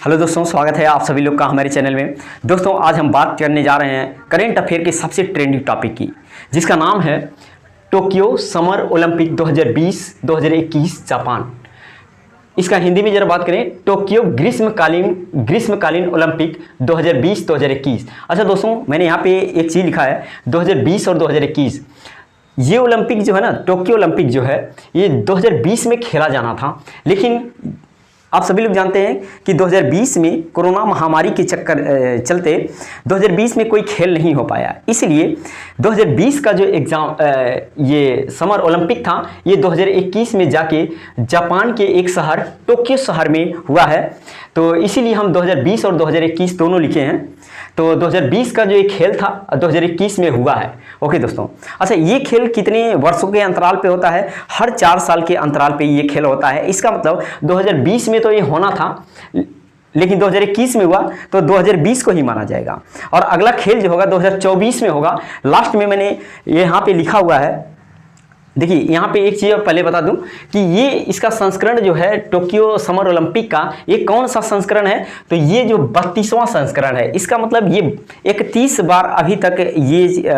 Hello दोस्तों, स्वागत है आप सभी लोग का हमारे चैनल में। दोस्तों आज हम बात करने जा रहे हैं करेंट अफेयर के सबसे ट्रेंडिंग टॉपिक की, जिसका नाम है टोक्यो समर ओलंपिक 2020-2021 जापान। इसका हिंदी में जरा बात करें, टोक्यो ग्रीष्मकालीन ओलंपिक 2020-2021। अच्छा दोस्तों, मैंने यहाँ पे एक चीज़ लिखा है 2020 और 2021। ये ओलंपिक जो है ना, टोक्यो ओलंपिक जो है ये 2020 में खेला जाना था, लेकिन आप सभी लोग जानते हैं कि 2020 में कोरोना महामारी के चलते 2020 में कोई खेल नहीं हो पाया। इसलिए 2020 का जो ये समर ओलंपिक था, ये 2021 में जाके जापान के एक शहर टोक्यो शहर में हुआ है। तो इसीलिए हम 2020 और 2021 दोनों लिखे हैं। तो 2020 का जो एक खेल था 2021 में हुआ है। ओके दोस्तों, अच्छा ये खेल कितने वर्षों के अंतराल पे होता है? हर 4 साल के अंतराल पे ये खेल होता है। इसका मतलब 2020 में तो ये होना था, लेकिन 2021 में हुआ तो 2020 को ही माना जाएगा। और अगला खेल जो होगा 2024 में होगा। लास्ट में मैंने यहाँ पे लिखा हुआ है, देखिए यहाँ पे एक चीज़ पहले बता दूं कि ये इसका संस्करण जो है टोक्यो समर ओलंपिक का, ये कौन सा संस्करण है? तो ये जो 32वां संस्करण है। इसका मतलब ये 31 बार अभी तक ये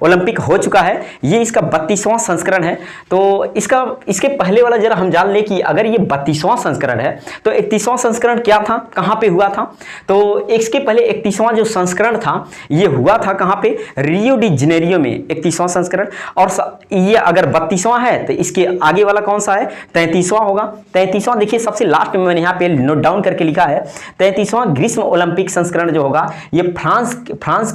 ओलंपिक हो चुका है। ये इसका 32वां संस्करण है। तो इसके पहले वाला जरा हम जान लें कि अगर ये 32वां संस्करण है तो 31वां संस्करण क्या था, कहाँ पे हुआ था? तो इसके पहले 31वां जो संस्करण था ये हुआ था कहाँ पे? रियो डी जेनेरियो में 31वां संस्करण। और ये अगर 32वां है तो इसके आगे वाला कौन सा है? 33वां होगा। 33वां देखिए सबसे लास्ट में मैंने यहाँ पे नोट डाउन करके लिखा है। 33वां ग्रीष्म ओलंपिक संस्करण जो होगा ये फ्रांस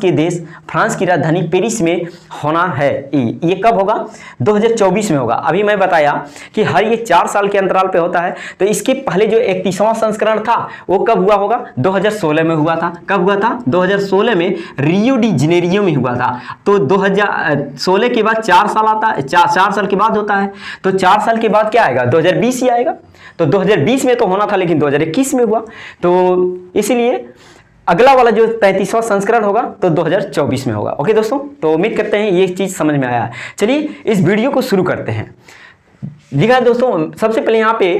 की राजधानी पेरिस में होना है। ये कब होगा? 2024 में होगा। अभी मैं बताया कि हर ये 4 साल के अंतराल पे होता है। तो इसके पहले जो 31वां संस्करण था वो कब हुआ होगा? 2016 में हुआ था। कब हुआ था? 2016 में रियो डी जेनेरियो में हुआ था। तो 2016 के बाद 4 साल आता है, 4 साल के बाद होता है। तो 4 साल के बाद क्या आएगा? 2020 ही आएगा। तो 2020 में तो होना था, लेकिन 2021 में हुआ। तो इसलिए अगला वाला जो 33वां संस्करण होगा तो 2024 में होगा। ओके दोस्तों, तो उम्मीद करते हैं ये चीज़ समझ में आया है। चलिए इस वीडियो को शुरू करते हैं। लिखा है दोस्तों, सबसे पहले यहाँ पे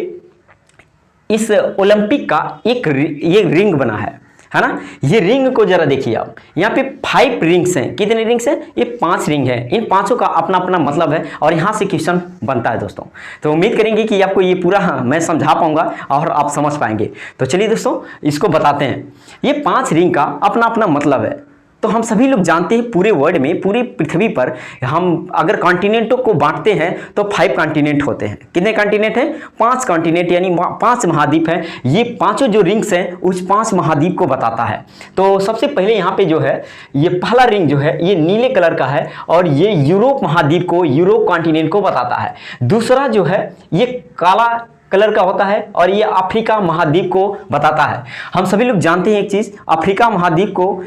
इस ओलंपिक का ये रिंग बना है ना। ये रिंग को जरा देखिए आप, यहाँ पे 5 रिंग्स हैं। कितने रिंग्स हैं? ये 5 रिंग है। इन 5 का अपना अपना मतलब है और यहाँ से क्वेश्चन बनता है दोस्तों। तो उम्मीद करेंगे कि आपको ये पूरा मैं समझा पाऊंगा और आप समझ पाएंगे। तो चलिए दोस्तों इसको बताते हैं। ये 5 रिंग का अपना अपना मतलब है। तो हम सभी लोग जानते हैं पूरे वर्ल्ड में, पूरी पृथ्वी पर हम अगर कॉन्टिनेंटों को बांटते हैं तो 5 कॉन्टिनेंट होते हैं। कितने कॉन्टिनेंट हैं? 5 कॉन्टिनेंट, यानी 5 महाद्वीप हैं। ये पांचों जो रिंग्स हैं उस 5 महाद्वीप को बताता है। तो सबसे पहले यहाँ पे जो है ये पहला रिंग जो है ये नीले कलर का है और ये यूरोप महाद्वीप को, यूरोप कॉन्टिनेंट को बताता है। दूसरा जो है ये काला कलर का होता है और ये अफ्रीका महाद्वीप को बताता है। हम सभी लोग जानते हैं एक चीज, अफ्रीका महाद्वीप को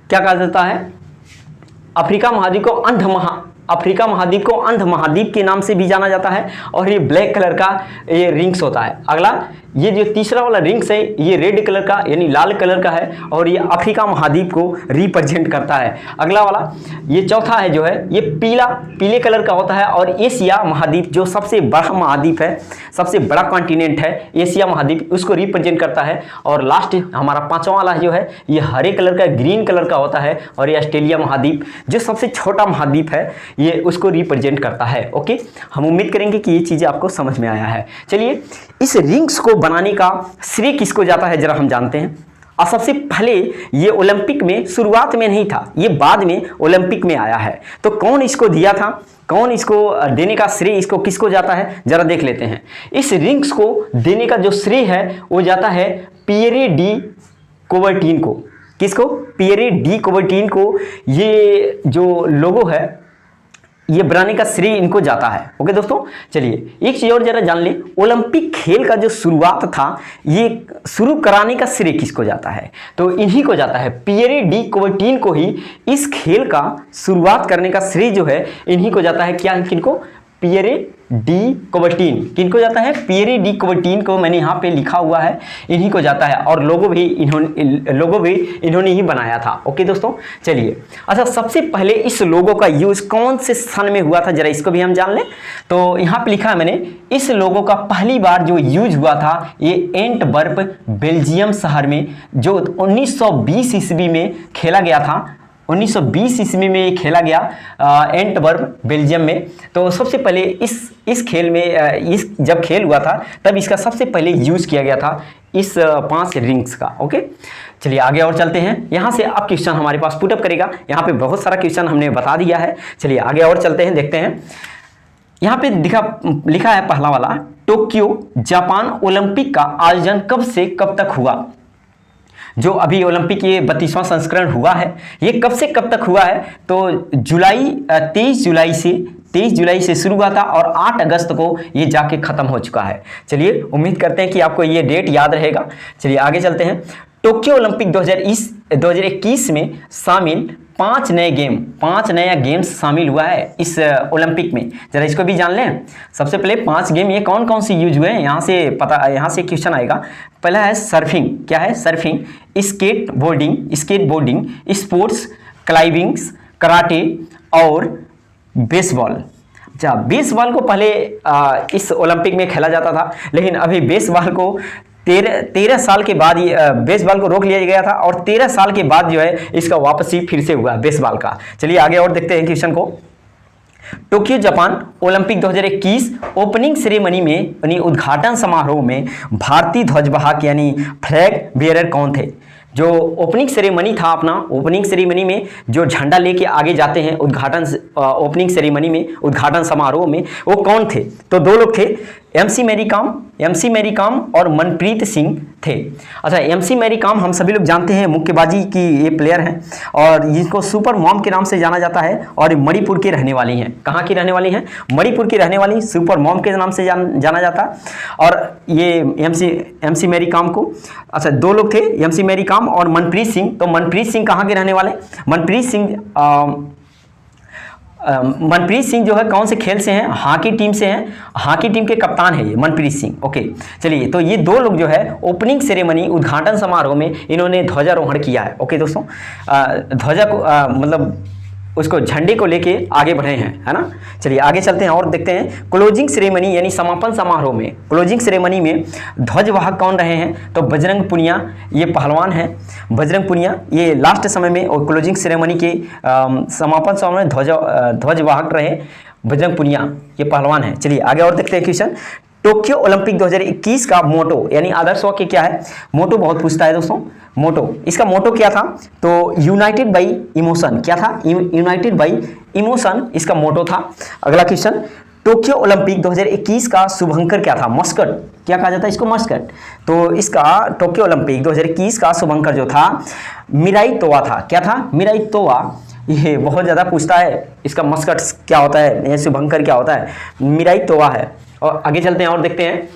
क्या कहा जाता है? अफ्रीका महाद्वीप को अंध महाद्वीप के नाम से भी जाना जाता है। और ये ब्लैक कलर का ये रिंग्स होता है। अगला ये जो तीसरा वाला रिंग्स है ये रेड कलर का यानी लाल कलर का है और ये अफ्रीका महाद्वीप को रिप्रेजेंट करता है। अगला वाला ये चौथा है जो है ये पीले कलर का होता है और एशिया महाद्वीप जो सबसे बड़ा महाद्वीप है, सबसे बड़ा कॉन्टिनेंट है एशिया महाद्वीप, उसको रिप्रेजेंट करता है। और लास्ट हमारा 5वां वाला जो है ये हरे कलर का, ग्रीन कलर का होता है और ये ऑस्ट्रेलिया महाद्वीप जो सबसे छोटा महाद्वीप है ये उसको रिप्रेजेंट करता है। ओके, हम उम्मीद करेंगे कि ये चीज़ें आपको समझ में आया है। चलिए इस रिंग्स को बनाने का श्रेय किसको जाता है जरा हम जानते हैं। और सबसे पहले ये ओलंपिक में शुरुआत में नहीं था, ये बाद में ओलंपिक में आया है। तो कौन इसको दिया था, कौन इसको देने का श्रेय इसको किसको जाता है जरा देख लेते हैं। इस रिंग्स को देने का जो श्रेय है वो जाता है पियरे डी कोबर्टीन को। किसको? पियरे डी कोबर्टीन को। ये जो लोगो है ये बनाने का श्रेय इनको जाता है। ओके दोस्तों, चलिए एक चीज और जरा जान ले, ओलंपिक खेल का जो शुरुआत था ये शुरू कराने का श्रेय किसको जाता है? तो इन्हीं को जाता है, पियरे डी कोबर्टीन को ही इस खेल का शुरुआत करने का श्रेय जो है इन्हीं को जाता है। क्या? किनको? Pierre de Coubertin. किनको जाता है? पियरे डी कुबर्टीन को मैंने यहाँ पे लिखा हुआ है, इन्हीं को जाता है। और लोगो भी इन्होंने ही बनाया था। ओके दोस्तों, चलिए अच्छा, सबसे पहले इस लोगो का यूज़ कौन से सन में हुआ था, जरा इसको भी हम जान लें। तो यहाँ पे लिखा है मैंने, इस लोगो का पहली बार जो यूज हुआ था ये एंटवर्प बेल्जियम शहर में, जो 1920 ईस्वी में खेला गया था। 1920 ईस्वी में ये खेला गया एंटवर्प बेल्जियम में। तो सबसे पहले इस खेल में जब खेल हुआ था तब इसका सबसे पहले यूज़ किया गया था इस 5 रिंग्स का। ओके, चलिए आगे और चलते हैं। यहाँ से अब क्वेश्चन हमारे पास पुटअप करेगा। यहाँ पे बहुत सारा क्वेश्चन हमने बता दिया है। चलिए आगे और चलते हैं, देखते हैं। यहाँ पे लिखा है पहला वाला, टोक्यो जापान ओलंपिक का आयोजन कब से कब तक हुआ। जो अभी ओलंपिक ये 32वां संस्करण हुआ है, ये कब से कब तक हुआ है? तो 23 जुलाई से शुरू हुआ था और 8 अगस्त को ये जाके ख़त्म हो चुका है। चलिए उम्मीद करते हैं कि आपको ये डेट याद रहेगा। चलिए आगे चलते हैं। टोक्यो ओलंपिक 2021 में शामिल 5 नया गेम्स शामिल हुआ है इस ओलंपिक में। जरा इसको भी जान लें। सबसे पहले 5 गेम ये कौन कौन सी यूज हुए हैं, यहाँ से क्वेश्चन आएगा। पहला है सर्फिंग। क्या है? Surfing, skate boarding, sports climbing, karate और बेसबॉल। अच्छा, बेसबॉल को पहले इस ओलंपिक में खेला जाता था, लेकिन अभी बेसबॉल को 13 साल के बाद बेसबॉल को रोक लिया गया था और 13 साल के बाद जो है इसका वापसी फिर से हुआ बेसबॉल का। चलिए आगे और देखते हैं क्वेश्चन को। Tokyo Japan Olympic 2021 opening ceremony में यानी उद्घाटन समारोह में भारतीय ध्वजवाहक यानी फ्लैग बेयरर कौन थे? जो ओपनिंग सेरेमनी था अपना, ओपनिंग सेरेमनी में जो झंडा लेके आगे जाते हैं ओपनिंग सेरेमनी में, उद्घाटन समारोह में, वो कौन थे? तो 2 लोग थे, एमसी मैरी कॉम और मनप्रीत सिंह थे। अच्छा, एमसी मैरी कॉम हम सभी लोग जानते हैं, मुक्केबाजी की ये प्लेयर हैं और इसको सुपर मॉम के नाम से जाना जाता है और मणिपुर की रहने वाली हैं। कहाँ की रहने वाली हैं? मणिपुर की रहने वाली, सुपर मॉम के नाम से जाना जाता है। और ये एमसी मैरी कॉम को, अच्छा 2 लोग थे, एमसी मैरी कॉम और मनप्रीत सिंह। तो मनप्रीत सिंह कहाँ के रहने वाले? मनप्रीत सिंह जो है कौन से खेल से हैं? हॉकी टीम से हैं। हॉकी टीम के कप्तान है ये मनप्रीत सिंह। ओके, चलिए तो ये 2 लोग जो है ओपनिंग सेरेमनी उद्घाटन समारोह में इन्होंने ध्वजारोहण किया है। ओके दोस्तों, ध्वजा को मतलब उसको झंडे को लेके आगे बढ़े हैं, है ना। चलिए आगे चलते हैं और देखते हैं क्लोजिंग सेरेमनी यानी समापन समारोह में, क्लोजिंग सेरेमनी में ध्वजवाहक कौन रहे हैं? तो बजरंग पुनिया ये पहलवान हैं। बजरंग पुनिया ये लास्ट समय में और क्लोजिंग सेरेमनी के समापन समय में ध्वजवाहक रहे बजरंग पुनिया, ये पहलवान है। चलिए आगे और देखते हैं क्वेश्चन। टोक्यो ओलंपिक 2021 का मोटो यानी आदर्श वाक्य क्या है? मोटो बहुत पूछता है दोस्तों। मोटो, इसका मोटो क्या था? तो यूनाइटेड बाई इमोशन। क्या था? यूनाइटेड बाई इमोशन इसका मोटो था। अगला क्वेश्चन, टोक्यो ओलंपिक 2021 का शुभंकर क्या था? मस्कट। क्या कहा जाता है इसको? मस्कट। तो इसका टोक्यो ओलंपिक 2021 का शुभंकर जो था मिराई तोवा था। क्या था? मिराई तोवा। ये बहुत ज़्यादा पूछता है, इसका मस्कट क्या होता है, ये शुभंकर क्या होता है? मिराई तोवा है। और आगे चलते हैं और देखते हैं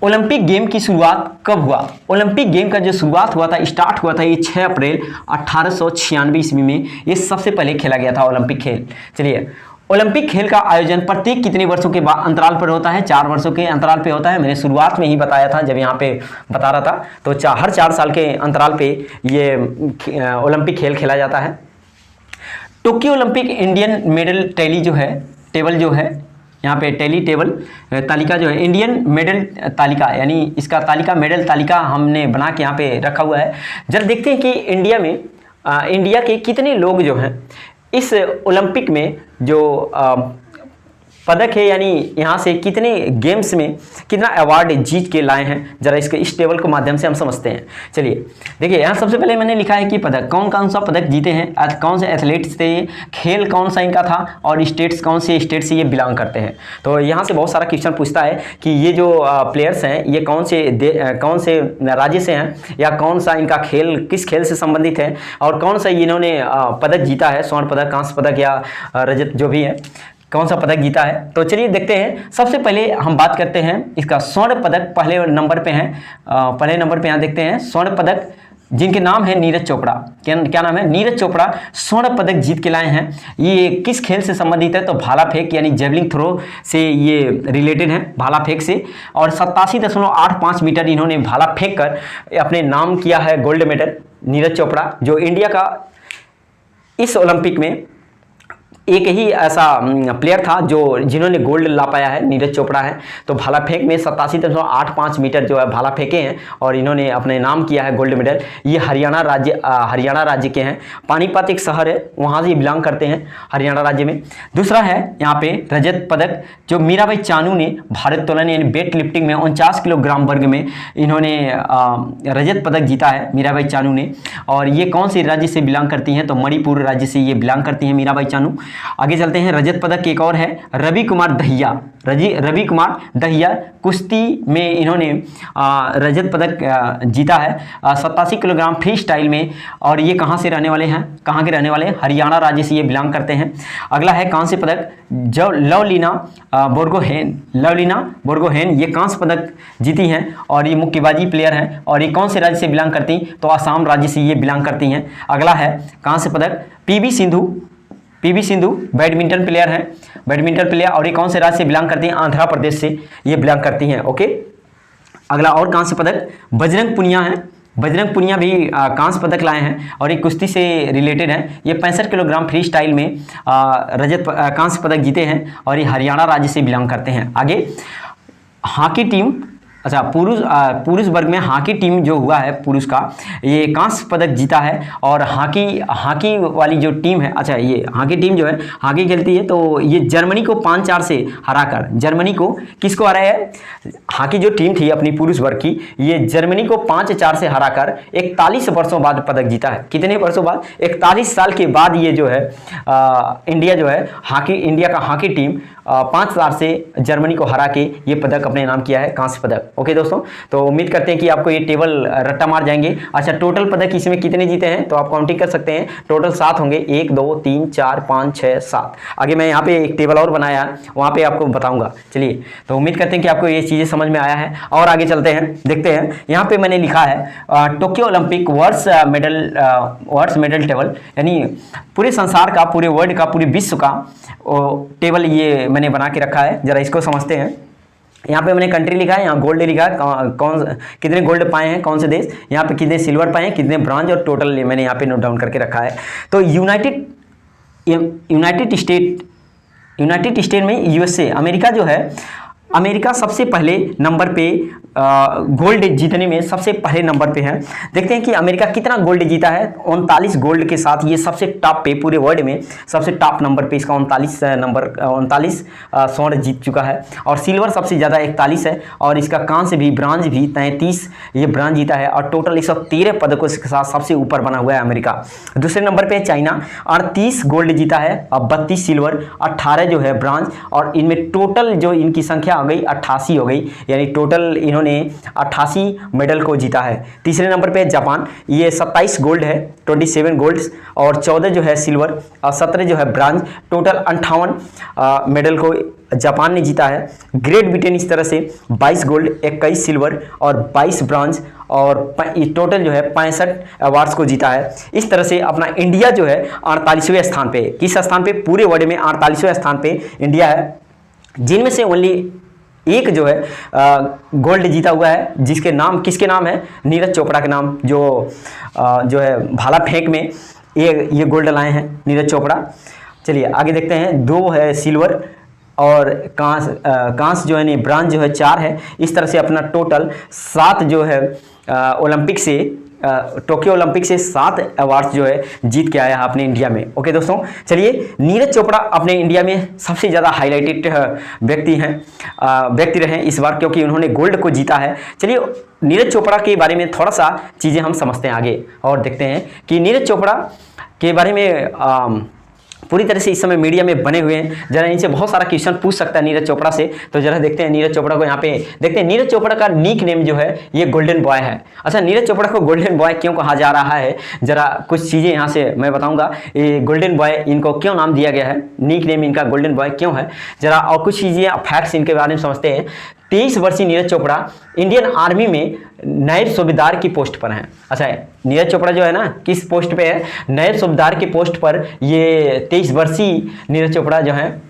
ओलंपिक गेम की शुरुआत कब हुआ? ओलंपिक गेम का जो शुरुआत हुआ था, स्टार्ट हुआ था ये 6 अप्रैल 1896 ईस्वी में, ये सबसे पहले खेला गया था ओलंपिक खेल। चलिए, ओलंपिक खेल का आयोजन प्रत्येक कितने वर्षों के बाद अंतराल पर होता है? 4 वर्षों के अंतराल पे होता है। मैंने शुरुआत में ही बताया था जब यहाँ पे बता रहा था। तो हर 4 साल के अंतराल पे ये ओलंपिक खेल खेला जाता है। Tokyo Olympic Indian medal table जो है यहाँ पे टेबल तालिका जो है, इंडियन मेडल तालिका यानी इसका तालिका मेडल तालिका हमने बना के यहाँ पे रखा हुआ है। जरा देखते हैं कि इंडिया के कितने लोग जो हैं इस ओलंपिक में जो पदक है, यानी यहाँ से कितने गेम्स में कितना अवार्ड जीत के लाए हैं, जरा इस टेबल के माध्यम से हम समझते हैं। चलिए देखिए, यहाँ सबसे पहले मैंने लिखा है कि पदक कौन सा पदक जीते हैं, कौन से एथलीट्स थे, खेल कौन सा इनका था और स्टेट्स कौन से स्टेट से ये बिलोंग करते हैं। तो यहाँ से बहुत सारा क्वेश्चन पूछता है कि ये जो प्लेयर्स हैं ये कौन से राज्य से हैं या कौन सा इनका खेल किस खेल से संबंधित है और कौन सा इन्होंने पदक जीता है, स्वर्ण पदक, कांस्य पदक या रजत जो भी है, कौन सा पदक जीता है। तो चलिए देखते हैं। सबसे पहले हम बात करते हैं इसका स्वर्ण पदक पहले नंबर पे हैं। पहले नंबर पे यहाँ देखते हैं स्वर्ण पदक जिनके नाम है नीरज चोपड़ा। क्या नाम है? नीरज चोपड़ा स्वर्ण पदक जीत के लाए हैं। ये किस खेल से संबंधित है? तो भाला फेंक यानी जेवलिंग थ्रो से ये रिलेटेड है, भाला फेंक से। और 87.85 मीटर इन्होंने भाला फेंक कर अपने नाम किया है गोल्ड मेडल। नीरज चोपड़ा जो इंडिया का इस ओलंपिक में एक ही ऐसा प्लेयर था जो जिन्होंने गोल्ड ला पाया है, नीरज चोपड़ा है। तो भाला फेंक में 87.85 मीटर जो है भाला फेंके हैं और इन्होंने अपने नाम किया है गोल्ड मेडल। ये हरियाणा राज्य के हैं। पानीपत एक शहर है, वहाँ से बिलोंग करते हैं, हरियाणा राज्य में। दूसरा है यहाँ पे रजत पदक जो मीराबाई चानू ने भारोत्तोलन यानी वेट लिफ्टिंग में 49 किलोग्राम वर्ग में इन्होंने रजत पदक जीता है, मीराबाई चानू ने। और ये कौन से राज्य से बिलोंग करती हैं? तो मणिपुर राज्य से ये बिलोंग करती हैं मीराबाई चानू। आगे चलते हैं, रजत पदक एक और है रवि कुमार दहिया। रवि कुमार दहिया कुश्ती में इन्होंने रजत पदक जीता है 87 किलोग्राम फ्री स्टाइल में। और ये कहाँ से रहने वाले हैं? कहाँ के रहने वाले हैं? हरियाणा राज्य से ये बिलोंग करते हैं। अगला है कांस्य पदक जो लवलीना बोर्गोहेन ये कांस्य पदक जीती हैं और ये मुक्केबाजी प्लेयर हैं। और ये कौन से राज्य से बिलोंग करती? तो असम राज्य से ये बिलोंग करती हैं। अगला है कांस्य पदक पीवी सिंधु बैडमिंटन प्लेयर हैं, बैडमिंटन प्लेयर। और ये कौन से राज्य से बिलोंग करती हैं? आंध्र प्रदेश से ये बिलोंग करती हैं। ओके, अगला और कांस्य पदक बजरंग पुनिया है। बजरंग पुनिया भी कांस्य पदक लाए हैं और ये कुश्ती से रिलेटेड हैं। ये 65 किलोग्राम फ्री स्टाइल में कांस्य पदक जीते हैं और ये हरियाणा राज्य से बिलोंग करते हैं। आगे हॉकी टीम, अच्छा पुरुष वर्ग में हॉकी टीम जो हुआ है पुरुष का, ये कांस्य पदक जीता है। और हॉकी वाली जो टीम है, अच्छा ये हॉकी टीम जो है हॉकी खेलती है, तो ये जर्मनी को 5-4 से हराकर, जर्मनी को किसको हराया है? हॉकी जो टीम थी अपनी पुरुष वर्ग की, ये जर्मनी को 5-4 से हराकर 41 वर्षों बाद पदक जीता है। कितने वर्षों बाद? 41 साल के बाद ये जो है इंडिया का हॉकी टीम 5-4 से जर्मनी को हरा के ये पदक अपने नाम किया है, कांस्य पदक। ओके दोस्तों, तो उम्मीद करते हैं कि आपको ये टेबल रट्टा मार जाएंगे। अच्छा, टोटल पदक इसमें कितने जीते हैं? तो आप काउंटिंग कर सकते हैं, टोटल 7 होंगे, 1 2 3 4 5 6 7। आगे मैं यहाँ पे एक टेबल और बनाया, वहाँ पे आपको बताऊंगा। चलिए, तो उम्मीद करते हैं कि आपको ये चीज़ें समझ में आया है। और आगे चलते हैं, देखते हैं। यहाँ पे मैंने लिखा है Tokyo Olympic world medal table, यानी पूरे संसार का, पूरे वर्ल्ड का, पूरे विश्व का टेबल ये मैंने बना के रखा है। जरा इसको समझते हैं। यहाँ पे मैंने कंट्री लिखा है, यहाँ गोल्ड लिखा है, कितने गोल्ड पाए हैं कौन से देश, यहाँ पे कितने सिल्वर पाए हैं, कितने ब्रॉन्ज, और टोटल मैंने यहाँ पे नोट डाउन करके रखा है। तो यूनाइटेड स्टेट में यूएसए, अमेरिका जो है, अमेरिका सबसे पहले नंबर पे गोल्ड जीतने में सबसे पहले नंबर पे है। देखते हैं कि अमेरिका कितना गोल्ड जीता है। 39 गोल्ड के साथ ये सबसे टॉप पे, पूरे वर्ल्ड में सबसे टॉप नंबर पे इसका 39 स्वर्ण जीत चुका है। और सिल्वर सबसे ज़्यादा 41 है। और इसका कांस्य भी, ब्रांज भी 33 ये ब्रांज जीता है। और टोटल 113 पदकों के साथ सबसे ऊपर बना हुआ है अमेरिका। दूसरे नंबर पर चाइना, 38 गोल्ड जीता है और 32 सिल्वर, 18 जो है ब्रांज। और इनमें टोटल जो इनकी संख्या हो गई 88 हो गई, यानी टोटल इन्होंने 88 मेडल को जीता है। तीसरे नंबर पे जापान, ये 27 गोल्ड है, 27 गोल्ड, और 14 जो है सिल्वर और 17 जो है ब्रांज, टोटल 58 मेडल को जापान ने जीता है। ग्रेट ब्रिटेन इस तरह से 22 गोल्ड, 21 सिल्वर और 22 ब्रांज, और टोटल जो है 65 अवार्ड्स को जीता है। इस तरह से अपना इंडिया जो है 48वें स्थान पे, किस स्थान पे? पूरे वर्ल्ड में 48वें स्थान पे इंडिया है, जिनमें से ओनली एक जो है गोल्ड जीता हुआ है, जिसके नाम, किसके नाम है? नीरज चोपड़ा के नाम, जो है भाला फेंक में ये गोल्ड लाए हैं नीरज चोपड़ा। चलिए आगे देखते हैं। 2 है सिल्वर और कांस जो है नहीं, ब्रांज जो है 4 है। इस तरह से अपना टोटल 7 जो है ओलंपिक से, टोक्यो ओलंपिक से 7 अवार्ड्स जो है जीत के आया है अपने इंडिया में। ओके दोस्तों, चलिए, नीरज चोपड़ा अपने इंडिया में सबसे ज़्यादा हाईलाइटेड व्यक्ति रहे इस बार, क्योंकि उन्होंने गोल्ड को जीता है। चलिए, नीरज चोपड़ा के बारे में थोड़ा सा चीज़ें हम समझते हैं आगे और देखते हैं कि नीरज चोपड़ा के बारे में पूरी तरह से इस समय मीडिया में बने हुए हैं। जरा इनसे बहुत सारा क्वेश्चन पूछ सकता है नीरज चोपड़ा से। तो जरा देखते हैं नीरज चोपड़ा को, यहाँ पे देखते हैं। नीरज चोपड़ा का निक नेम जो है ये गोल्डन बॉय है। अच्छा, नीरज चोपड़ा को गोल्डन बॉय क्यों कहा जा रहा है, जरा कुछ चीज़ें यहाँ से मैं बताऊँगा। ये गोल्डन बॉय इनको क्यों नाम दिया गया है, निक नेम इनका गोल्डन बॉय क्यों है, जरा और कुछ चीज़ें फैक्ट्स इनके बारे में समझते हैं। 23 वर्षीय नीरज चोपड़ा इंडियन आर्मी में नायब सूबेदार की पोस्ट पर हैं। अच्छा, नीरज चोपड़ा जो है ना किस पोस्ट पे है? नायब सूबेदार की पोस्ट पर ये 23 वर्षीय नीरज चोपड़ा जो है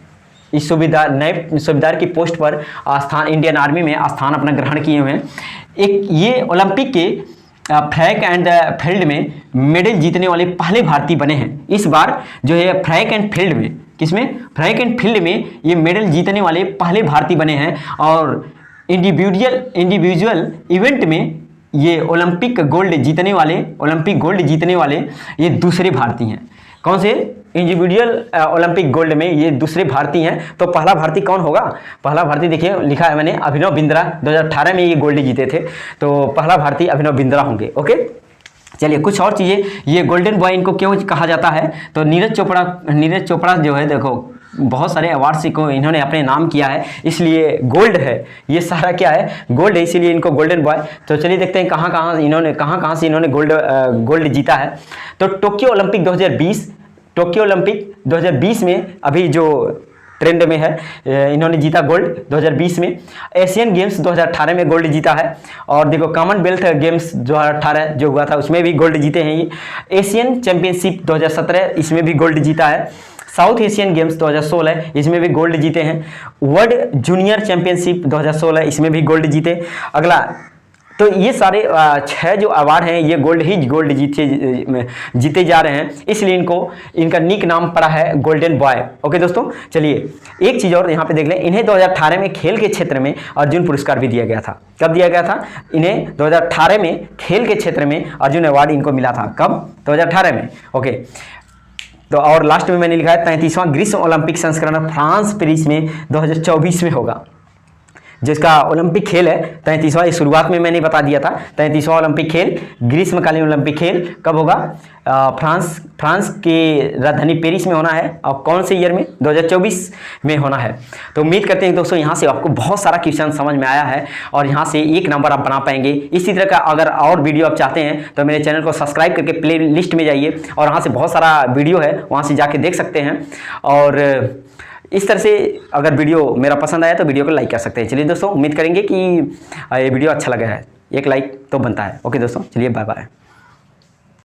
इस नायब सूबेदार की पोस्ट पर स्थान इंडियन आर्मी में स्थान अपना ग्रहण किए हुए हैं। एक ये ओलंपिक के ट्रैक एंड फील्ड में मेडल जीतने वाले पहले भारतीय बने हैं। इस बार जो है ट्रैक एंड फील्ड में, किसमें? ट्रैक एंड फील्ड में ये मेडल जीतने वाले पहले भारतीय बने हैं। और इंडिविजुअल इवेंट में ये ओलंपिक गोल्ड जीतने वाले ये दूसरे भारतीय हैं। कौन से? इंडिविजुअल ओलंपिक गोल्ड में ये दूसरे भारतीय हैं। तो पहला भारतीय कौन होगा? पहला भारतीय देखिए लिखा है मैंने, अभिनव बिंद्रा 2018 में ये गोल्ड जीते थे। तो पहला भारतीय अभिनव बिंद्रा होंगे। ओके, चलिए कुछ और चीज़ें, ये गोल्डन बॉय इनको क्यों कहा जाता है? तो नीरज चोपड़ा जो है देखो बहुत सारे अवार्ड्स को इन्होंने अपने नाम किया है, इसलिए गोल्ड है, ये सारा क्या है? गोल्ड है, इसीलिए इनको गोल्डन बॉय। तो चलिए देखते हैं कहाँ से इन्होंने गोल्ड जीता है। तो टोक्यो ओलंपिक 2020 में अभी जो ट्रेंड में है, इन्होंने जीता गोल्ड 2020 में। एशियन गेम्स 2018 में गोल्ड जीता है। और देखो कॉमनवेल्थ गेम्स 2018 जो हुआ था उसमें भी गोल्ड जीते हैं ये। एशियन चैंपियनशिप 2017 इसमें भी गोल्ड जीता है। साउथ एशियन गेम्स 2016 इसमें भी गोल्ड जीते हैं। वर्ल्ड जूनियर चैंपियनशिप 2016 इसमें भी गोल्ड जीते। अगला, तो ये सारे 6 जो अवार्ड हैं ये गोल्ड जीते जा रहे हैं, इसलिए इनका निक नाम पड़ा है गोल्डन बॉय। ओके दोस्तों, चलिए एक चीज़ और यहाँ पे देख लें, इन्हें 2018 में खेल के क्षेत्र में अर्जुन पुरस्कार भी दिया गया था। कब दिया गया था? इन्हें 2018 में खेल के क्षेत्र में अर्जुन अवार्ड इनको मिला था। कब? 2018 में। ओके, तो और लास्ट में मैंने लिखा है 33वां ग्रीष्म ओलंपिक संस्करण फ्रांस पेरिस में 2024 में होगा। जिसका ओलंपिक खेल है 33वां, शुरुआत में मैंने बता दिया था 33वां ओलंपिक खेल, ग्रीष्मकालीन ओलंपिक खेल कब होगा? फ्रांस की राजधानी पेरिस में होना है। और कौन से ईयर में? 2024 में होना है। तो उम्मीद करते हैं दोस्तों यहाँ से आपको बहुत सारा क्वेश्चन समझ में आया है और यहाँ से 1 नंबर आप बना पाएंगे। इसी तरह का अगर और वीडियो आप चाहते हैं तो मेरे चैनल को सब्सक्राइब करके प्ले लिस्ट में जाइए और वहाँ से बहुत सारा वीडियो है, वहाँ से जाके देख सकते हैं। और इस तरह से अगर वीडियो मेरा पसंद आया तो वीडियो को लाइक कर सकते हैं। चलिए दोस्तों, उम्मीद करेंगे कि ये वीडियो अच्छा लगा है, एक लाइक तो बनता है। ओके दोस्तों, चलिए बाय बाय।